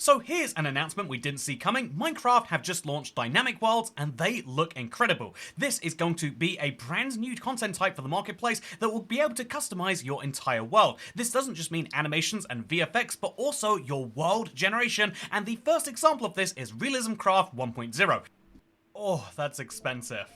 So here's an announcement we didn't see coming. Minecraft have just launched dynamic worlds and they look incredible. This is going to be a brand new content type for the marketplace that will be able to customize your entire world. This doesn't just mean animations and VFX, but also your world generation, and the first example of this is Realism Craft 1.0. Oh, that's expensive.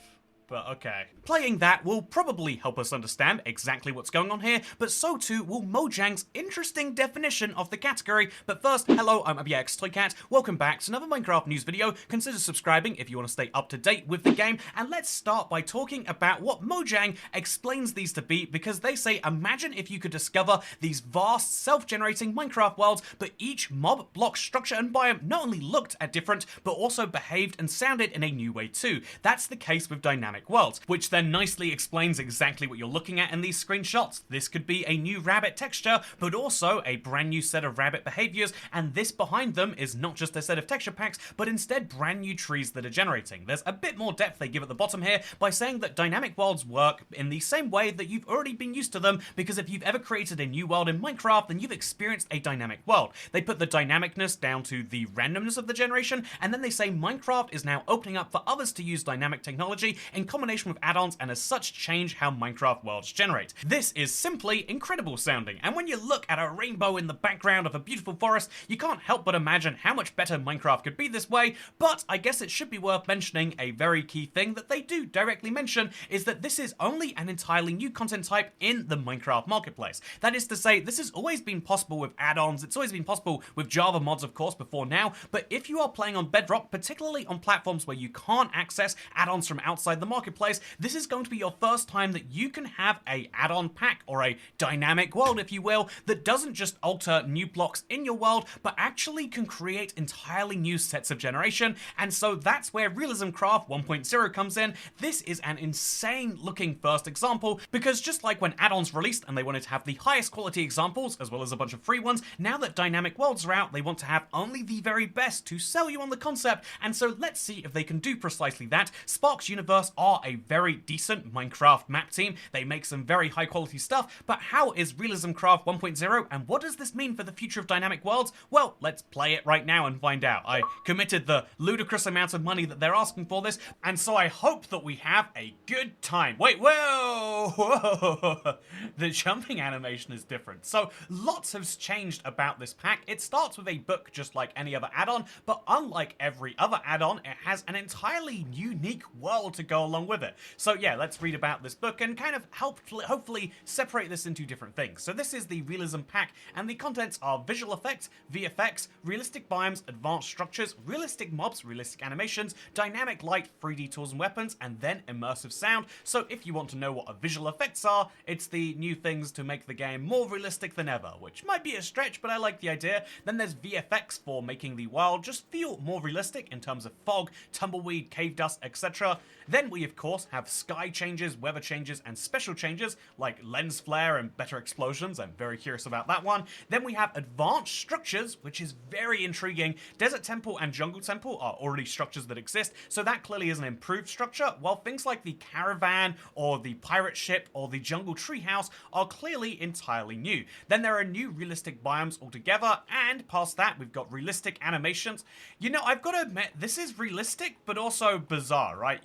But okay. Playing that will probably help us understand exactly what's going on here, but so too will Mojang's interesting definition of the category. But first, hello, I'm AbbyXToyCat. Welcome back to another Minecraft news video. Consider subscribing if you want to stay up to date with the game, and let's start by talking about what Mojang explains these to be, because they say, imagine if you could discover these vast, self-generating Minecraft worlds, but each mob, block, structure, and biome not only looked at different, but also behaved and sounded in a new way too. That's the case with dynamic worlds, which then nicely explains exactly what you're looking at in these screenshots. This could be a new rabbit texture, but also a brand new set of rabbit behaviors, and this behind them is not just a set of texture packs, but instead brand new trees that are generating. There's a bit more depth they give at the bottom here by saying that dynamic worlds work in the same way that you've already been used to them, because if you've ever created a new world in Minecraft, then you've experienced a dynamic world. They put the dynamicness down to the randomness of the generation, and then they say Minecraft is now opening up for others to use dynamic technology in combination with add-ons, and as such change how Minecraft worlds generate. This is simply incredible sounding, and when you look at a rainbow in the background of a beautiful forest, you can't help but imagine how much better Minecraft could be this way. But I guess it should be worth mentioning a very key thing that they do directly mention, is that this is only an entirely new content type in the Minecraft marketplace. That is to say, this has always been possible with add-ons, it's always been possible with Java mods of course before now, but if you are playing on Bedrock, particularly on platforms where you can't access add-ons from outside the marketplace, this is going to be your first time that you can have a add-on pack, or a dynamic world if you will, that doesn't just alter new blocks in your world, but actually can create entirely new sets of generation. And so that's where Realism Craft 1.0 comes in. This is an insane looking first example, because just like when add-ons released and they wanted to have the highest quality examples as well as a bunch of free ones, now that dynamic worlds are out, they want to have only the very best to sell you on the concept. And so let's see if they can do precisely that. Sparks Universe are a very decent Minecraft map team. They make some very high quality stuff, but how is Realism Craft 1.0, and what does this mean for the future of dynamic worlds? Well, let's play it right now and find out. I committed the ludicrous amount of money that they're asking for this, and so I hope that we have a good time. Wait, whoa! The jumping animation is different. So lots has changed about this pack. It starts with a book just like any other add-on, but unlike every other add-on, it has an entirely unique world to go along with it. So yeah, let's read about this book and kind of hopefully separate this into different things. So this is the Realism pack, and the contents are visual effects, VFX, realistic biomes, advanced structures, realistic mobs, realistic animations, dynamic light, 3D tools and weapons, and then immersive sound. So if you want to know what visual effects are, it's the new things to make the game more realistic than ever, which might be a stretch, but I like the idea. Then there's VFX for making the world just feel more realistic in terms of fog, tumbleweed, cave dust, etc. Then we of course have sky changes, weather changes, and special changes like lens flare and better explosions. I'm very curious about that one. Then we have advanced structures, which is very intriguing. Desert Temple and Jungle Temple are already structures that exist, so that clearly is an improved structure, while things like the caravan or the pirate ship or the jungle treehouse are clearly entirely new. Then there are new realistic biomes altogether, and past that we've got realistic animations. You know, I've got to admit, this is realistic but also bizarre, right?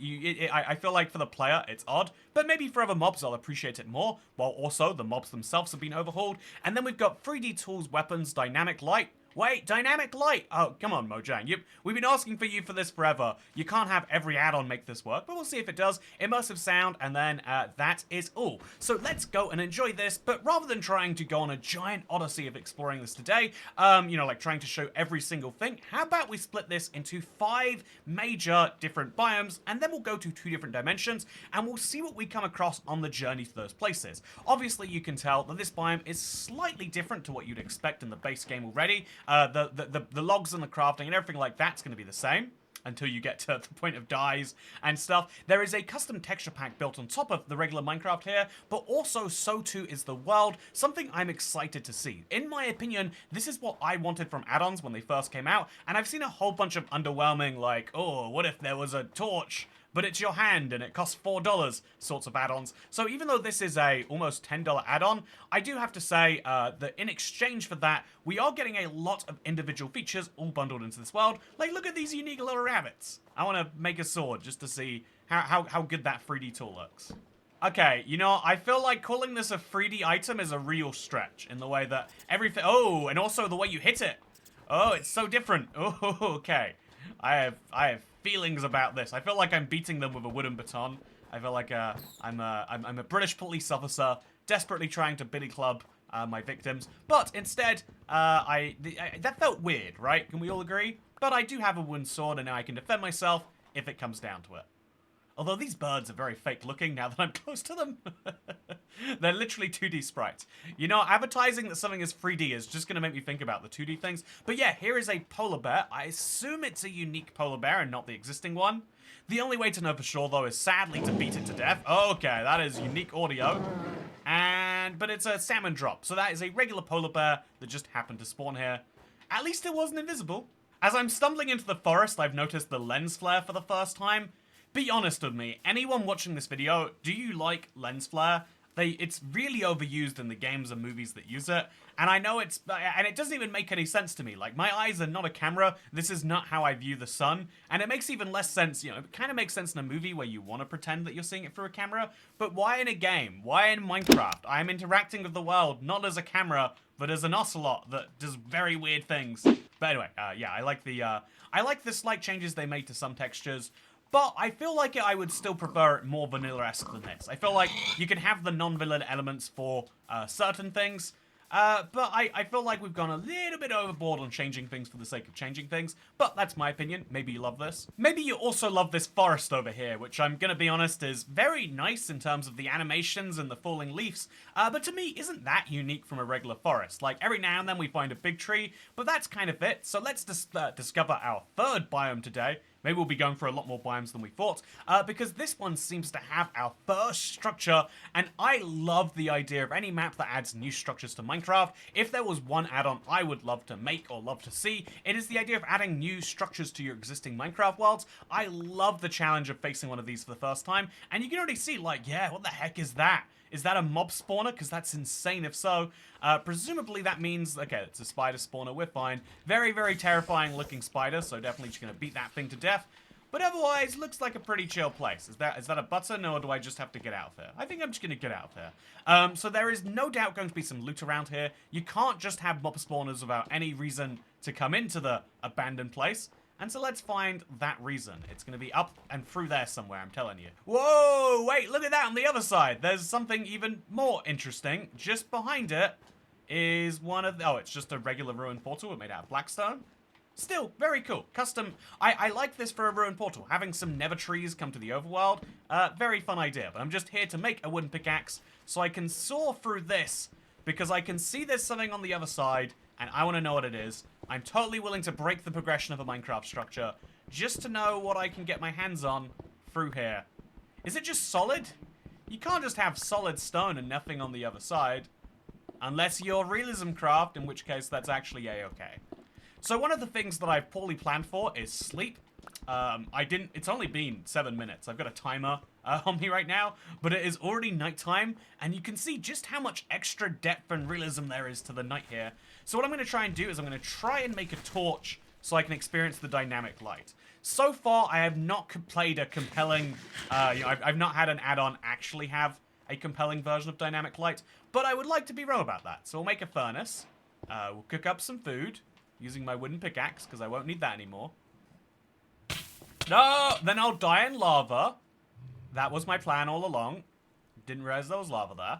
I feel like for the player it's odd, but maybe for other mobs I'll appreciate it more, while also the mobs themselves have been overhauled. And then we've got 3D tools, weapons, dynamic light. Wait, dynamic light! Oh, come on, Mojang. We've been asking for you for this forever. You can't have every add-on make this work, but we'll see if it does. Immersive sound, and then that is all. So let's go and enjoy this, but rather than trying to go on a giant odyssey of exploring this today, you know, like trying to show every single thing, how about we split this into 5 major different biomes, and then we'll go to 2 different dimensions, and we'll see what we come across on the journey to those places. Obviously, you can tell that this biome is slightly different to what you'd expect in the base game already. The logs and the crafting and everything like that's going to be the same until you get to the point of dyes and stuff. There is a custom texture pack built on top of the regular Minecraft here, but also so too is the world, something I'm excited to see. In my opinion, this is what I wanted from add-ons when they first came out, and I've seen a whole bunch of underwhelming like, oh, what if there was a torch but it's your hand and it costs $4 sorts of add-ons. So even though this is a almost $10 add-on, I do have to say that in exchange for that, we are getting a lot of individual features all bundled into this world. Like, look at these unique little rabbits. I want to make a sword just to see how good that 3D tool looks. Okay, you know, I feel like calling this a 3D item is a real stretch in the way that everything... Oh, and also the way you hit it. Oh, it's so different. Oh, okay. I have feelings about this. I feel like I'm beating them with a wooden baton. I feel like I'm a British police officer desperately trying to billy club my victims. But instead, that felt weird, right? Can we all agree? But I do have a wooden sword and now I can defend myself if it comes down to it. Although these birds are very fake looking now that I'm close to them. They're literally 2D sprites. You know, advertising that something is 3D is just going to make me think about the 2D things. But yeah, here is a polar bear. I assume it's a unique polar bear and not the existing one. The only way to know for sure, though, is sadly to beat it to death. Okay, that is unique audio. But it's a salmon drop. So that is a regular polar bear that just happened to spawn here. At least it wasn't invisible. As I'm stumbling into the forest, I've noticed the lens flare for the first time. Be honest with me, anyone watching this video, do you like lens flare? It's really overused in the games and movies that use it, and I know and it doesn't even make any sense to me. Like, my eyes are not a camera, this is not how I view the sun, and it makes even less sense, you know, it kind of makes sense in a movie where you want to pretend that you're seeing it through a camera, but why in a game? Why in Minecraft? I'm interacting with the world, not as a camera, but as an ocelot that does very weird things. But anyway, yeah, I like the slight changes they made to some textures. But I feel like I would still prefer it more vanilla-esque than this. I feel like you can have the non-vanilla elements for certain things, but I feel like we've gone a little bit overboard on changing things for the sake of changing things. But that's my opinion. Maybe you love this. Maybe you also love this forest over here, which I'm gonna be honest is very nice in terms of the animations and the falling leaves. But to me, isn't that unique from a regular forest? Like, every now and then we find a big tree, but that's kind of it. So let's discover our third biome today. Maybe we'll be going for a lot more biomes than we thought, because this one seems to have our first structure, and I love the idea of any map that adds new structures to Minecraft. If there was one add-on I would love to make or love to see, it is the idea of adding new structures to your existing Minecraft worlds. I love the challenge of facing one of these for the first time, and you can already see, like, yeah, what the heck is that? Is that a mob spawner? Because that's insane if so. Presumably that means, okay, it's a spider spawner, we're fine. Very, very terrifying looking spider, so definitely just gonna beat that thing to death. But otherwise, looks like a pretty chill place. Is that a button, or do I just have to get out of here? I think I'm just gonna get out of here. So there is no doubt going to be some loot around here. You can't just have mob spawners without any reason to come into the abandoned place. And so let's find that reason. It's going to be up and through there somewhere, I'm telling you. Whoa, wait, look at that on the other side. There's something even more interesting. Just behind it is one of the... Oh, it's just a regular ruined portal made out of blackstone. Still, very cool. Custom. I like this for a ruined portal. Having some nether trees come to the overworld. Very fun idea. But I'm just here to make a wooden pickaxe so I can saw through this because I can see there's something on the other side and I want to know what it is. I'm totally willing to break the progression of a Minecraft structure just to know what I can get my hands on through here. Is it just solid? You can't just have solid stone and nothing on the other side. Unless you're realism craft, in which case that's actually a-okay. So one of the things that I've poorly planned for is sleep. It's only been 7 minutes. I've got a timer on me right now, but it is already nighttime, and you can see just how much extra depth and realism there is to the night here. So what I'm going to try and do is I'm going to try and make a torch so I can experience the dynamic light. So far, I have not played a compelling, I've not had an add-on actually have a compelling version of dynamic light, but I would like to be wrong about that. So we'll make a furnace, we'll cook up some food using my wooden pickaxe, because I won't need that anymore. No, then I'll die in lava. That was my plan all along. Didn't realize there was lava there.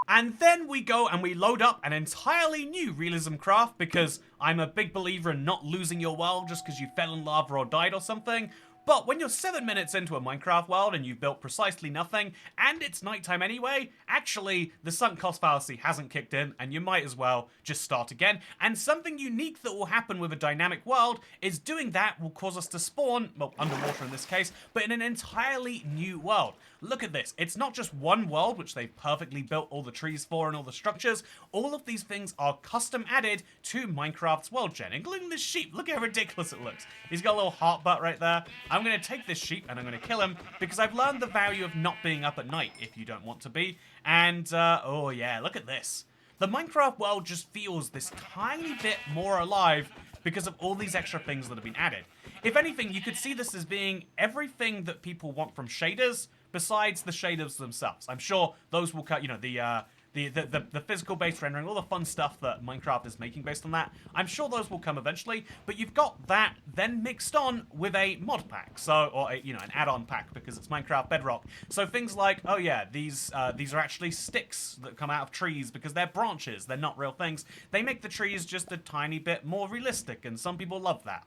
And then we go and we load up an entirely new realism craft because I'm a big believer in not losing your world just because you fell in lava or died or something. But when you're 7 minutes into a Minecraft world and you've built precisely nothing, and it's nighttime anyway, actually, the sunk cost fallacy hasn't kicked in, and you might as well just start again. And something unique that will happen with a dynamic world is doing that will cause us to spawn, well, underwater in this case, but in an entirely new world. Look at this. It's not just one world, which they've perfectly built all the trees for and all the structures. All of these things are custom added to Minecraft's world gen, including this sheep. Look how ridiculous it looks. He's got a little heart butt right there. I'm going to take this sheep and I'm going to kill him because I've learned the value of not being up at night if you don't want to be. And, oh yeah, look at this. The Minecraft world just feels this tiny bit more alive because of all these extra things that have been added. If anything, you could see this as being everything that people want from shaders besides the shaders themselves. I'm sure those will cut, you know, the physical based rendering, all the fun stuff that Minecraft is making based on that. I'm sure those will come eventually, but you've got that then mixed on with a mod pack, so or a, you know, an add-on pack because it's Minecraft Bedrock. So things like, oh yeah, these are actually sticks that come out of trees because they're branches, they're not real things. They make the trees just a tiny bit more realistic, and some people love that.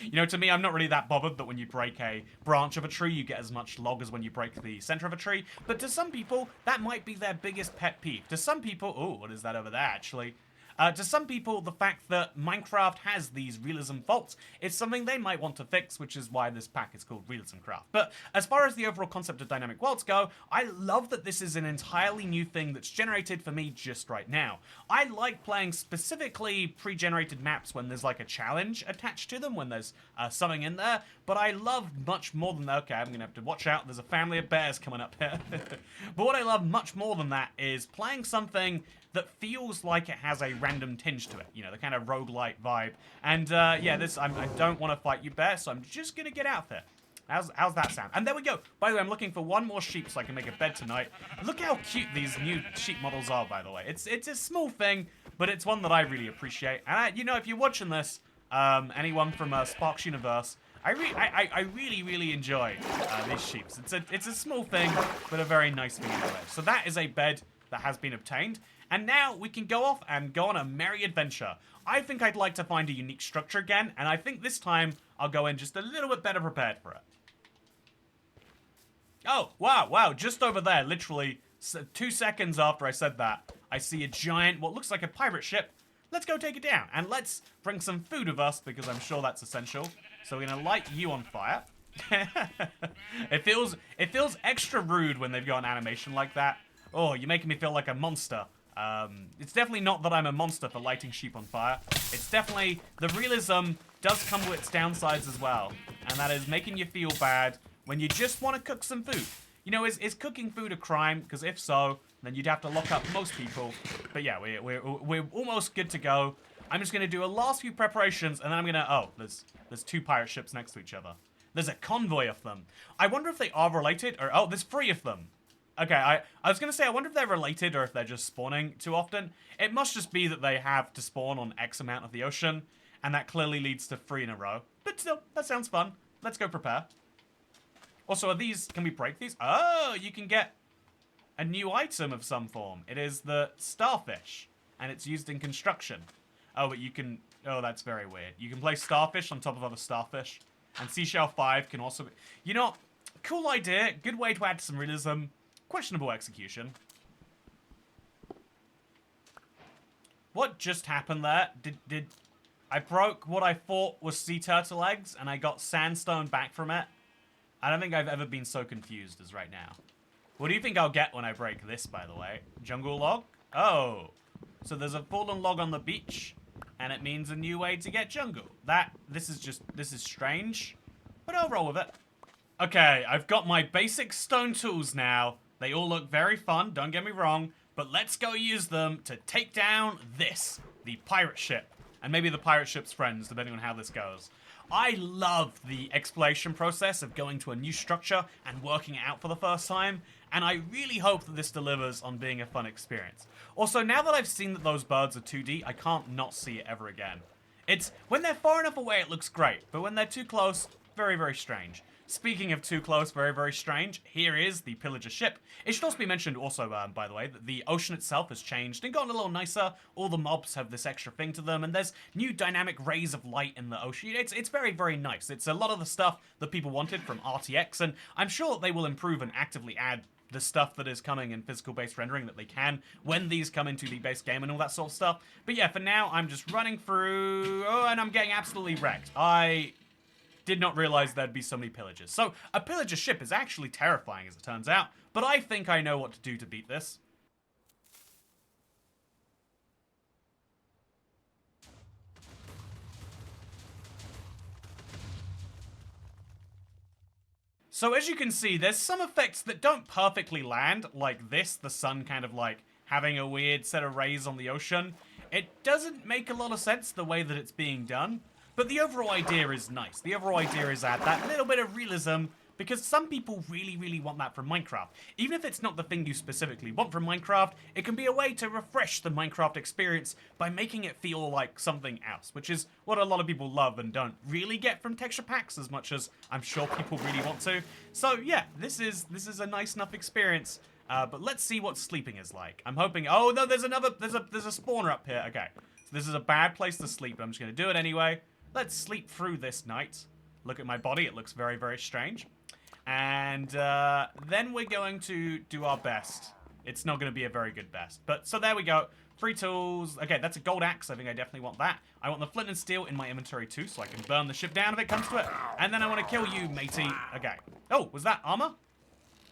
You know, to me, I'm not really that bothered that when you break a branch of a tree, you get as much log as when you break the center of a tree. But to some people, that might be their biggest pet peeve. To some people, oh, what is that over there, actually? To some people, the fact that Minecraft has these realism faults is something they might want to fix, which is why this pack is called Realism Craft. But as far as the overall concept of dynamic worlds go, I love that this is an entirely new thing that's generated for me just right now. I like playing specifically pre-generated maps when there's like a challenge attached to them, when there's something in there, but I love much more than that. Okay, I'm gonna have to watch out, there's a family of bears coming up here. But what I love much more than that is playing something that feels like it has a random tinge to it. You know, the kind of roguelite vibe. And yeah, I don't want to fight you, bear, so I'm just going to get out there. How's that sound? And there we go. By the way, I'm looking for one more sheep so I can make a bed tonight. Look how cute these new sheep models are, by the way. It's a small thing, but it's one that I really appreciate. And, you know, if you're watching this, anyone from Sparks Universe, I really enjoy these sheep. It's a small thing, but a very nice thing anyway. So that is a bed that has been obtained. And now we can go off and go on a merry adventure. I think I'd like to find a unique structure again, and I think this time I'll go in just a little bit better prepared for it. Oh, wow, just over there, literally 2 seconds after I said that, I see a giant, what looks like a pirate ship. Let's go take it down, and let's bring some food with us, because I'm sure that's essential. So we're gonna light you on fire. It feels extra rude when they've got an animation like that. Oh, you're making me feel like a monster. It's definitely not that I'm a monster for lighting sheep on fire. It's definitely, the realism does come with its downsides as well. And that is making you feel bad when you just want to cook some food. You know, is cooking food a crime? Because if so, then you'd have to lock up most people. But yeah, we're almost good to go. I'm just going to do a last few preparations, and then I'm going to, oh, there's 2 pirate ships next to each other. There's a convoy of them. I wonder if they are related, or, oh, there's 3 of them. Okay, I was going to say, I wonder if they're related or if they're just spawning too often. It must just be that they have to spawn on X amount of the ocean, and that clearly leads to 3 in a row. But still, that sounds fun. Let's go prepare. Also, are these, can we break these? Oh, you can get a new item of some form. It is the starfish, and it's used in construction. Oh, but you can, oh, that's very weird. You can place starfish on top of other starfish, and seashell 5 can also be, you know, cool idea, good way to add some realism. Questionable execution. What just happened there? Did I broke what I thought was sea turtle eggs and I got sandstone back from it? I don't think I've ever been so confused as right now. What do you think I'll get when I break this, by the way? Jungle log? Oh. So there's a fallen log on the beach and it means a new way to get jungle. This is strange, but I'll roll with it. Okay, I've got my basic stone tools now. They all look very fun, don't get me wrong, but let's go use them to take down this, the pirate ship, and maybe the pirate ship's friends, depending on how this goes. I love the exploration process of going to a new structure and working it out for the first time, and I really hope that this delivers on being a fun experience. Also, now that I've seen that those birds are 2D, I can't not see it ever again. It's, when they're far enough away, it looks great, but when they're too close, very, very strange. Speaking of too close, very, very strange, here is the pillager ship. It should also be mentioned also, by the way, that the ocean itself has changed and gotten a little nicer. All the mobs have this extra thing to them, and there's new dynamic rays of light in the ocean. It's very, very nice. It's a lot of the stuff that people wanted from RTX, and I'm sure they will improve and actively add the stuff that is coming in physical-based rendering that they can when these come into the base game and all that sort of stuff. But yeah, for now, I'm just running through... Oh, and I'm getting absolutely wrecked. I did not realize there'd be so many pillagers. So, a pillager ship is actually terrifying, as it turns out, but I think I know what to do to beat this. So as you can see, there's some effects that don't perfectly land, like this, the sun kind of like having a weird set of rays on the ocean. It doesn't make a lot of sense the way that it's being done, but the overall idea is nice. The overall idea is add that little bit of realism, because some people really, really want that from Minecraft. Even if it's not the thing you specifically want from Minecraft, it can be a way to refresh the Minecraft experience by making it feel like something else, which is what a lot of people love and don't really get from texture packs as much as I'm sure people really want to. So yeah, this is a nice enough experience. But let's see what sleeping is like. I'm hoping. Oh no, there's a spawner up here. Okay, so this is a bad place to sleep. But I'm just gonna do it anyway. Let's sleep through this night. Look at my body. It looks very, very strange. And then we're going to do our best. It's not going to be a very good best. But so there we go. 3 tools. Okay, that's a gold axe. I think I definitely want that. I want the flint and steel in my inventory too, so I can burn the ship down if it comes to it. And then I want to kill you, matey. Okay. Oh, was that armor?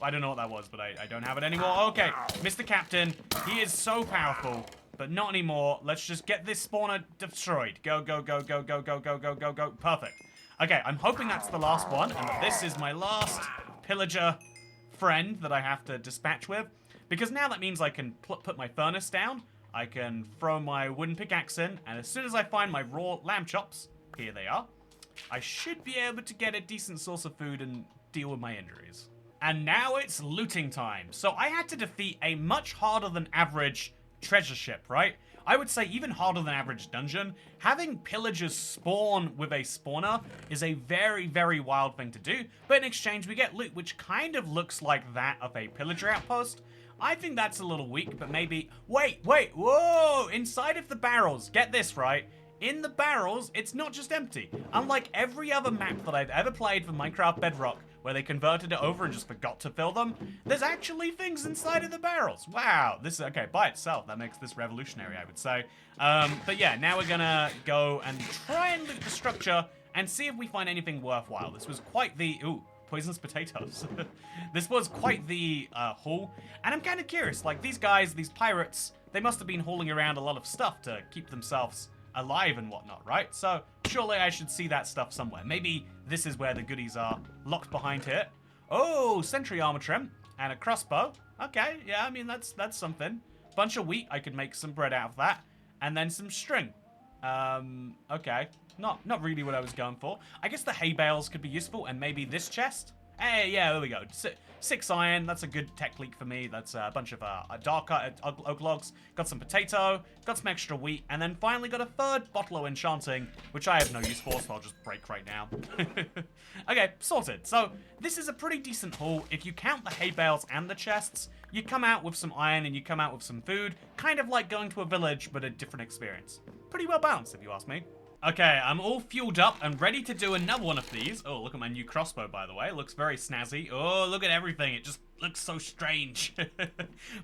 I don't know what that was, but I don't have it anymore. Okay, Mr. Captain. He is so powerful, but not anymore. Let's just get this spawner destroyed. Go, go, go, go, go, go, go, go, go, go. Perfect. Okay, I'm hoping that's the last one, and that this is my last pillager friend that I have to dispatch with. Because now that means I can put my furnace down, I can throw my wooden pickaxe in, and as soon as I find my raw lamb chops, here they are, I should be able to get a decent source of food and deal with my injuries. And now it's looting time. So I had to defeat a much harder than average treasure ship, right? I would say even harder than average dungeon. Having pillagers spawn with a spawner is a very, very wild thing to do, but in exchange we get loot, which kind of looks like that of a pillager outpost. I think that's a little weak, but maybe... Wait, whoa! Inside of the barrels, get this right, in the barrels, it's not just empty. Unlike every other map that I've ever played for Minecraft Bedrock, where they converted it over and just forgot to fill them, there's actually things inside of the barrels. Wow, this is, okay, by itself, that makes this revolutionary, I would say. But yeah, now we're gonna go and try and loot the structure and see if we find anything worthwhile. This was quite the, ooh, poisonous potatoes. This was quite the haul, and I'm kind of curious, like these guys, these pirates, they must have been hauling around a lot of stuff to keep themselves alive and whatnot, right? So surely I should see that stuff somewhere. Maybe this is where the goodies are, locked behind here. Oh, sentry armor trim and a crossbow. Okay, yeah, I mean that's something. Bunch of wheat, I could make some bread out of that, and then some string. Okay, not really what I was going for. I guess the hay bales could be useful, and maybe this chest. Hey, yeah, there we go. 6 iron, that's a good tech leak for me. That's a bunch of dark oak logs. Got some potato, got some extra wheat, and then finally got a 3rd bottle of enchanting, which I have no use for, so I'll just break right now. Okay, sorted. So this is a pretty decent haul. If you count the hay bales and the chests, you come out with some iron and you come out with some food, kind of like going to a village, but a different experience. Pretty well balanced, if you ask me. Okay, I'm all fueled up and ready to do another one of these. Oh, look at my new crossbow, by the way. It looks very snazzy. Oh, look at everything. It just looks so strange.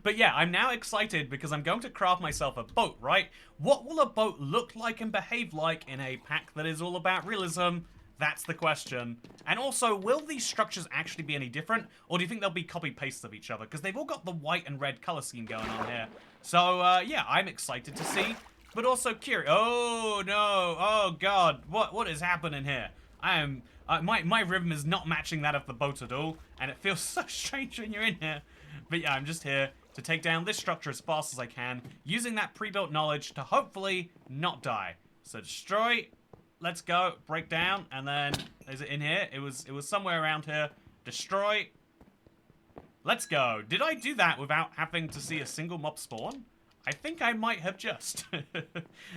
But yeah, I'm now excited because I'm going to craft myself a boat, right? What will a boat look like and behave like in a pack that is all about realism? That's the question. And also, will these structures actually be any different? Or do you think they'll be copy-pastes of each other? Because they've all got the white and red color scheme going on here. So, yeah, I'm excited to see. But also curious. Oh no! Oh god! What is happening here? I am my rhythm is not matching that of the boat at all, and it feels so strange when you're in here. But yeah, I'm just here to take down this structure as fast as I can, using that pre-built knowledge to hopefully not die. So destroy. Let's go. Break down, and then is it in here? It was somewhere around here. Destroy. Let's go. Did I do that without having to see a single mob spawn? I think I might have just.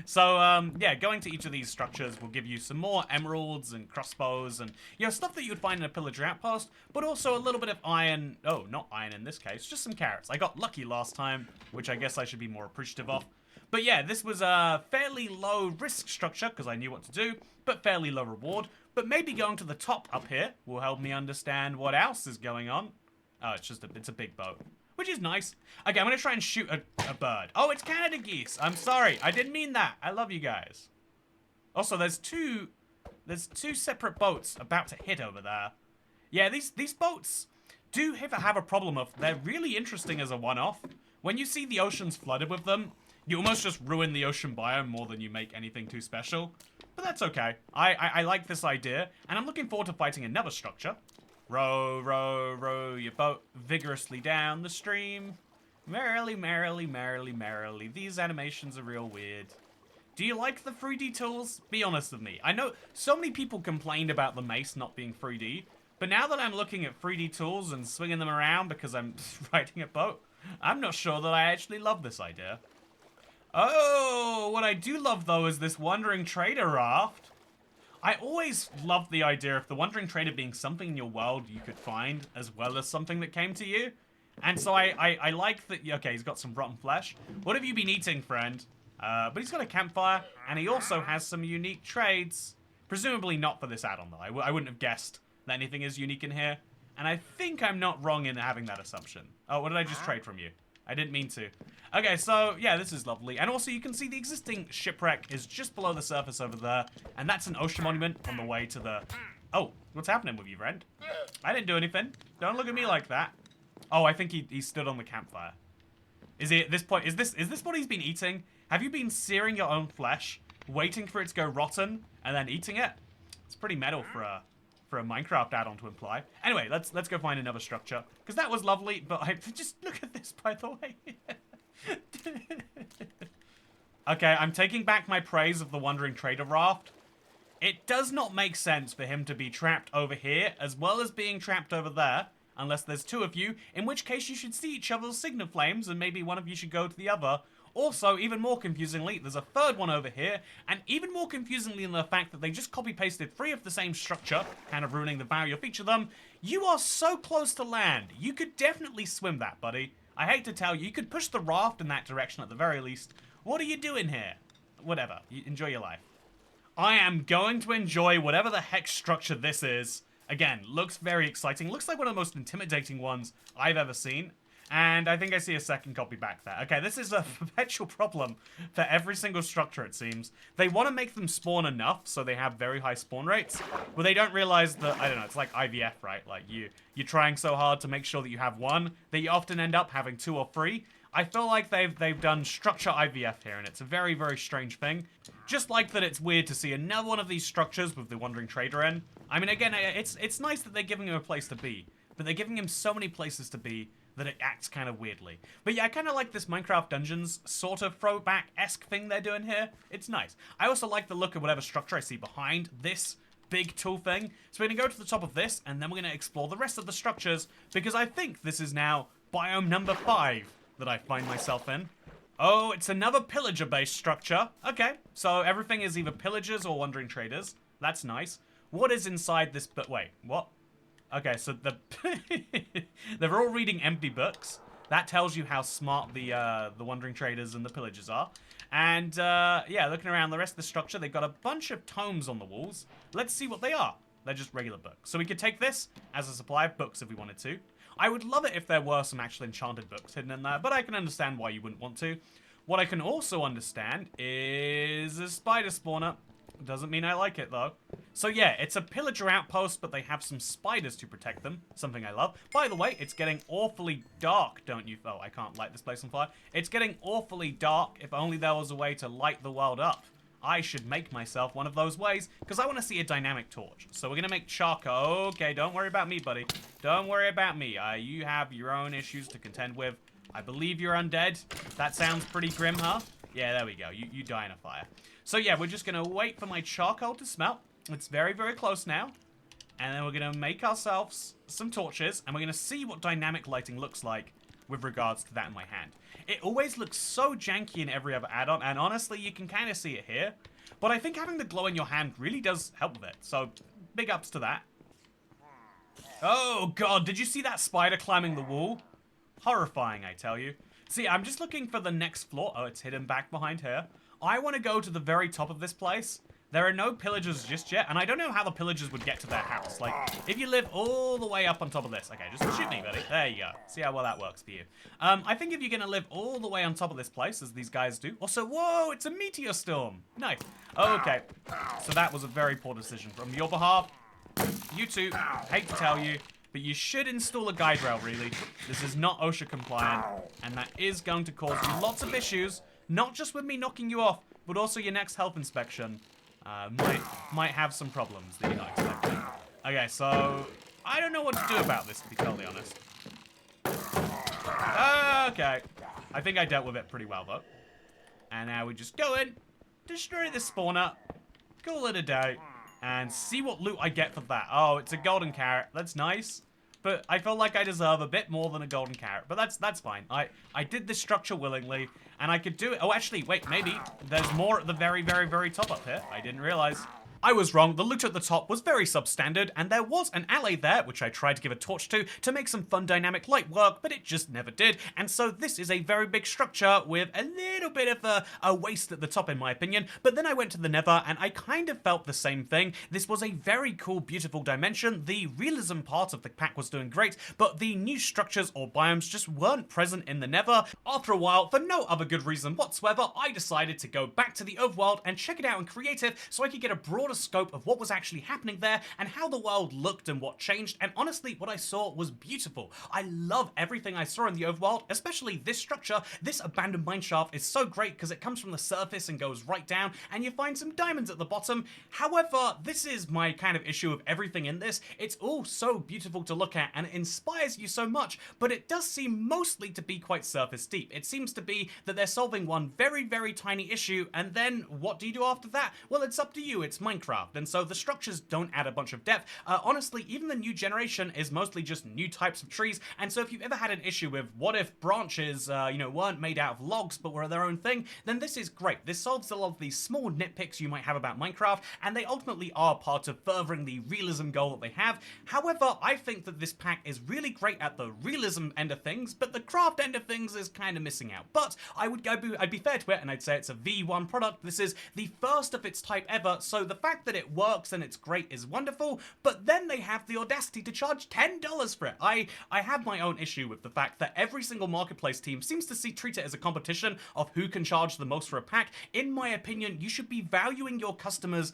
So, yeah, going to each of these structures will give you some more emeralds and crossbows and, you know, stuff that you would find in a pillager outpost, but also a little bit of iron. Oh, not iron in this case, just some carrots. I got lucky last time, which I guess I should be more appreciative of. But yeah, this was a fairly low risk structure because I knew what to do, but fairly low reward. But maybe going to the top up here will help me understand what else is going on. Oh, it's a big boat. Which is nice. Okay, I'm going to try and shoot a bird. Oh, it's Canada geese. I'm sorry. I didn't mean that. I love you guys. Also, there's two separate boats about to hit over there. Yeah, these boats do have a problem of they're really interesting as a one-off. When you see the oceans flooded with them, you almost just ruin the ocean biome more than you make anything too special. But that's okay. I like this idea, and I'm looking forward to fighting another structure. Row, row, row your boat vigorously down the stream. Merrily, merrily, merrily, merrily. These animations are real weird. Do you like the 3D tools? Be honest with me. I know so many people complained about the mace not being 3D, but now that I'm looking at 3D tools and swinging them around because I'm riding a boat, I'm not sure that I actually love this idea. Oh, what I do love though is this Wandering Trader raft. I always loved the idea of the Wandering Trader being something in your world you could find as well as something that came to you. And so I like that. Okay, he's got some rotten flesh. What have you been eating, friend? But he's got a campfire, and he also has some unique trades. Presumably not for this add-on, though. I wouldn't have guessed that anything is unique in here. And I think I'm not wrong in having that assumption. Oh, what did I just trade from you? I didn't mean to. Okay, so, yeah, this is lovely. And also, you can see the existing shipwreck is just below the surface over there. And that's an ocean monument on the way to the... Oh, what's happening with you, friend? I didn't do anything. Don't look at me like that. Oh, I think he stood on the campfire. Is he at this point? Is this what he's been eating? Have you been searing your own flesh, waiting for it to go rotten, and then eating it? It's pretty metal for a Minecraft add-on to imply. Anyway, let's go find another structure because that was lovely. But I just look at this, by the way. Okay, I'm taking back my praise of the Wandering Trader raft. It does not make sense for him to be trapped over here as well as being trapped over there. Unless there's two of you, in which case you should see each other's signal flames and maybe one of you should go to the other. Also, even more confusingly, there's a third one over here, and even more confusingly in the fact that they just copy-pasted 3 of the same structure, kind of ruining the value of each of them. You are so close to land. You could definitely swim that, buddy. I hate to tell you, you could push the raft in that direction at the very least. What are you doing here? Whatever. You enjoy your life. I am going to enjoy whatever the heck structure this is. Again, looks very exciting. Looks like one of the most intimidating ones I've ever seen. And I think I see a second copy back there. Okay, this is a perpetual problem for every single structure, it seems. They want to make them spawn enough so they have very high spawn rates, but they don't realize that, I don't know, it's like IVF, right? Like, you're trying so hard to make sure that you have one that you often end up having 2 or 3. I feel like they've done structure IVF here, and it's a very, very strange thing. Just like that it's weird to see another one of these structures with the Wandering Trader in. I mean, again, it's nice that they're giving him a place to be, but they're giving him so many places to be that it acts kind of weirdly. But yeah, I kind of like this Minecraft Dungeons sort of throwback-esque thing they're doing here. It's nice. I also like the look of whatever structure I see behind this big tool thing. So we're going to go to the top of this, and then we're going to explore the rest of the structures, because I think this is now biome number 5 that I find myself in. Oh, it's another pillager-based structure. Okay, so everything is either pillagers or Wandering Traders. That's nice. What is inside this? But wait, what? Okay, so they're all reading empty books. That tells you how smart the Wandering Traders and the Pillagers are. And, yeah, looking around the rest of the structure, they've got a bunch of tomes on the walls. Let's see what they are. They're just regular books. So we could take this as a supply of books if we wanted to. I would love it if there were some actual enchanted books hidden in there, but I can understand why you wouldn't want to. What I can also understand is a spider spawner. Doesn't mean I like it, though. So yeah, it's a pillager outpost, but they have some spiders to protect them. Something I love. By the way, it's getting awfully dark, don't you? Oh, I can't light this place on fire. It's getting awfully dark. If only there was a way to light the world up. I should make myself one of those ways, because I want to see a dynamic torch. So we're going to make charcoal. Okay, don't worry about me, buddy. Don't worry about me. You have your own issues to contend with. I believe you're undead. That sounds pretty grim, huh? Yeah, there we go. You die in a fire. So yeah, we're just going to wait for my charcoal to smelt. It's very, very close now. And then we're going to make ourselves some torches, and we're going to see what dynamic lighting looks like with regards to that in my hand. It always looks so janky in every other add-on, and honestly, you can kind of see it here. But I think having the glow in your hand really does help with it, so big ups to that. Oh god, did you see that spider climbing the wall? Horrifying, I tell you. See, I'm just looking for the next floor. Oh, it's hidden back behind here. I want to go to the very top of this place. There are no pillagers just yet, and I don't know how the pillagers would get to their house. Like, if you live all the way up on top of this. Okay, just shoot me, buddy. There you go. See how well that works for you. I think if you're going to live all the way on top of this place, as these guys do. Also, whoa, it's a meteor storm. Nice. Okay, so that was a very poor decision from your behalf. You two, hate to tell you, but you should install a guide rail, really. This is not OSHA compliant, and that is going to cause you lots of issues, not just with me knocking you off, but also your next health inspection. Might have some problems that you're not expecting. Okay, so I don't know what to do about this, to be totally honest. Okay. I think I dealt with it pretty well, though. And now we just go in, destroy the spawner, call it a day, and see what loot I get for that. Oh, it's a golden carrot. That's nice. But I feel like I deserve a bit more than a golden carrot. But that's fine. I did this structure willingly, and I could do it. Oh, actually, wait, maybe there's more at the very, very, very top up here. I didn't realize. I was wrong, the loot at the top was very substandard, and there was an alley there, which I tried to give a torch to make some fun dynamic light work, but it just never did, and so this is a very big structure with a little bit of a waste at the top in my opinion, but then I went to the nether, and I kind of felt the same thing. This was a very cool, beautiful dimension. The realism part of the pack was doing great, but the new structures or biomes just weren't present in the nether. After a while, for no other good reason whatsoever, I decided to go back to the overworld and check it out in creative so I could get a broader scope of what was actually happening there and how the world looked and what changed, and honestly what I saw was beautiful. I love everything I saw in the overworld, especially this structure. This abandoned mineshaft is so great because it comes from the surface and goes right down, and you find some diamonds at the bottom. However, this is my kind of issue with everything in this. It's all so beautiful to look at and it inspires you so much, but it does seem mostly to be quite surface deep. It seems to be that they're solving one very, very tiny issue, and then what do you do after that? Well, it's up to you. It's Minecraft. And so the structures don't add a bunch of depth. Honestly, even the new generation is mostly just new types of trees, and so if you've ever had an issue with what if branches, weren't made out of logs but were their own thing, then this is great. This solves a lot of these small nitpicks you might have about Minecraft, and they ultimately are part of furthering the realism goal that they have. However, I think that this pack is really great at the realism end of things, but the craft end of things is kind of missing out. But I'd be fair to it, and I'd say it's a V1 product. This is the first of its type ever, so the fact that it works and it's great is wonderful, but then they have the audacity to charge $10 for it. I have my own issue with the fact that every single marketplace team seems to treat it as a competition of who can charge the most for a pack. In my opinion, you should be valuing your customers'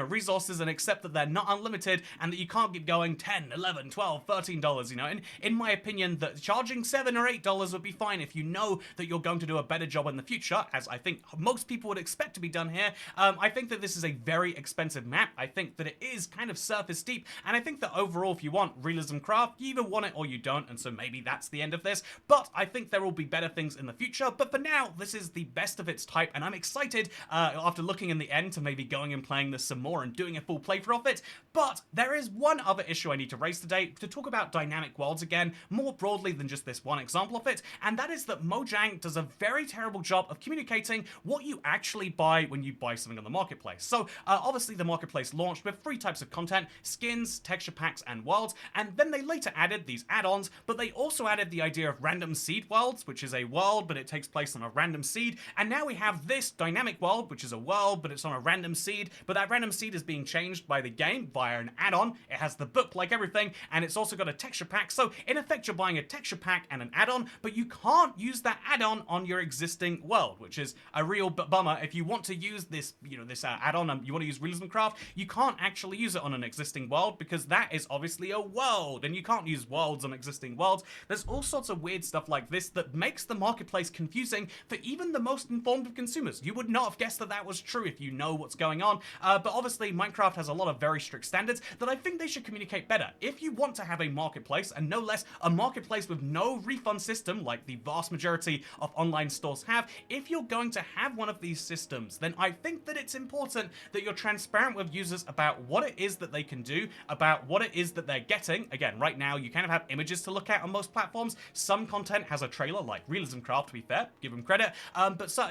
resources and accept that they're not unlimited and that you can't keep going $10, $11, $12, $13, in my opinion, that charging $7 or $8 would be fine if you know that you're going to do a better job in the future, as I think most people would expect to be done here. I think that this is a very expensive map. I think that it is kind of surface deep, and I think that overall, if you want realism craft, you either want it or you don't, and so maybe that's the end of this, but I think there will be better things in the future. But for now, this is the best of its type, and I'm excited after looking in the end to maybe going and playing this some more and doing a full playthrough of it. But there is one other issue I need to raise today, to talk about dynamic worlds again, more broadly than just this one example of it, and that is that Mojang does a very terrible job of communicating what you actually buy when you buy something on the marketplace. So obviously the marketplace launched with 3 types of content: skins, texture packs, and worlds, and then they later added these add-ons, but they also added the idea of random seed worlds, which is a world but it takes place on a random seed, and now we have this dynamic world, which is a world but it's on a random seed, but that random seed is being changed by the game via an add-on. It has the book like everything, and it's also got a texture pack, so in effect you're buying a texture pack and an add-on, but you can't use that add-on on your existing world, which is a real bummer. If you want to use this, this add-on, you want to use Realism Craft, you can't actually use it on an existing world because that is obviously a world, and you can't use worlds on existing worlds. There's all sorts of weird stuff like this that makes the marketplace confusing for even the most informed of consumers. You would not have guessed that that was true if you know what's going on, but obviously Minecraft has a lot of very strict standards that I think they should communicate better. If you want to have a marketplace, and no less a marketplace with no refund system like the vast majority of online stores have, if you're going to have one of these systems, then I think that it's important that you're transparent with users about what it is that they can do, about what it is that they're getting. Again, right now you kind of have images to look at on most platforms. Some content has a trailer, like Realism Craft, to be fair, give them credit, but so,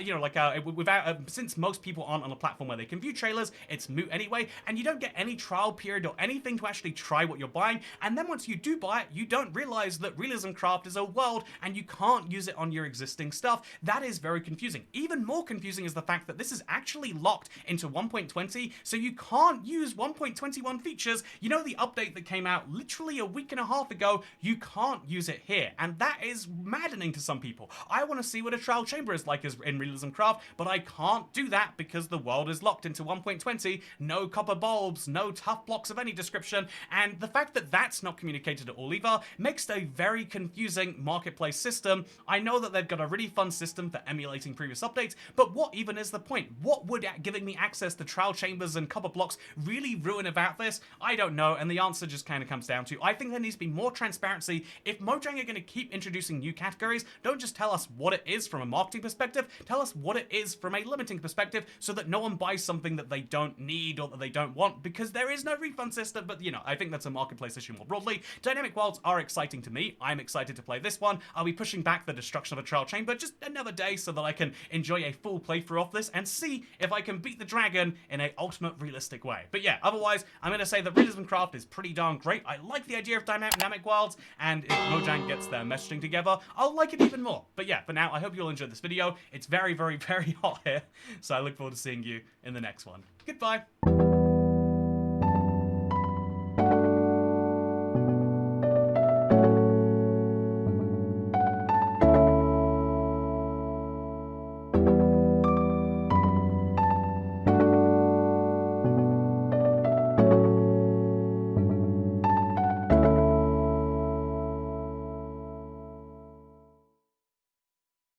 since most people aren't on a platform where they can view trailers, it's moot anyway, and you don't get any trial period or anything to actually try what you're buying, and then once you do buy it, you don't realize that Realism Craft is a world and you can't use it on your existing stuff. That is very confusing. Even more confusing is the fact that this is actually locked into 1.20, so you can't use 1.21 features. You know, the update that came out literally a week and a half ago, you can't use it here, and that is maddening to some people. I want to see what a trial chamber is like in Realism Craft, but I can't do that because the world is locked into 1.20, no copper bulbs, no tough blocks of any description, and the fact that that's not communicated at all either makes a very confusing marketplace system. I know that they've got a really fun system for emulating previous updates, but what even is the point? What would giving me access to trial chambers pillars and copper blocks really ruin about this? I don't know, and the answer just kind of comes down to, I think there needs to be more transparency. If Mojang are going to keep introducing new categories, don't just tell us what it is from a marketing perspective, tell us what it is from a limiting perspective, so that no one buys something that they don't need or that they don't want, because there is no refund system. But you know, I think that's a marketplace issue more broadly. Dynamic worlds are exciting to me. I'm excited to play this one. I'll be pushing back the destruction of a trial chamber just another day so that I can enjoy a full playthrough of this and see if I can beat the dragon in a ultimate realistic way. But yeah, otherwise, I'm going to say that Realism Craft is pretty darn great. I like the idea of dynamic worlds, and if Mojang gets their messaging together, I'll like it even more. But yeah, for now, I hope you all enjoyed this video. It's very, very, very hot here, so I look forward to seeing you in the next one. Goodbye.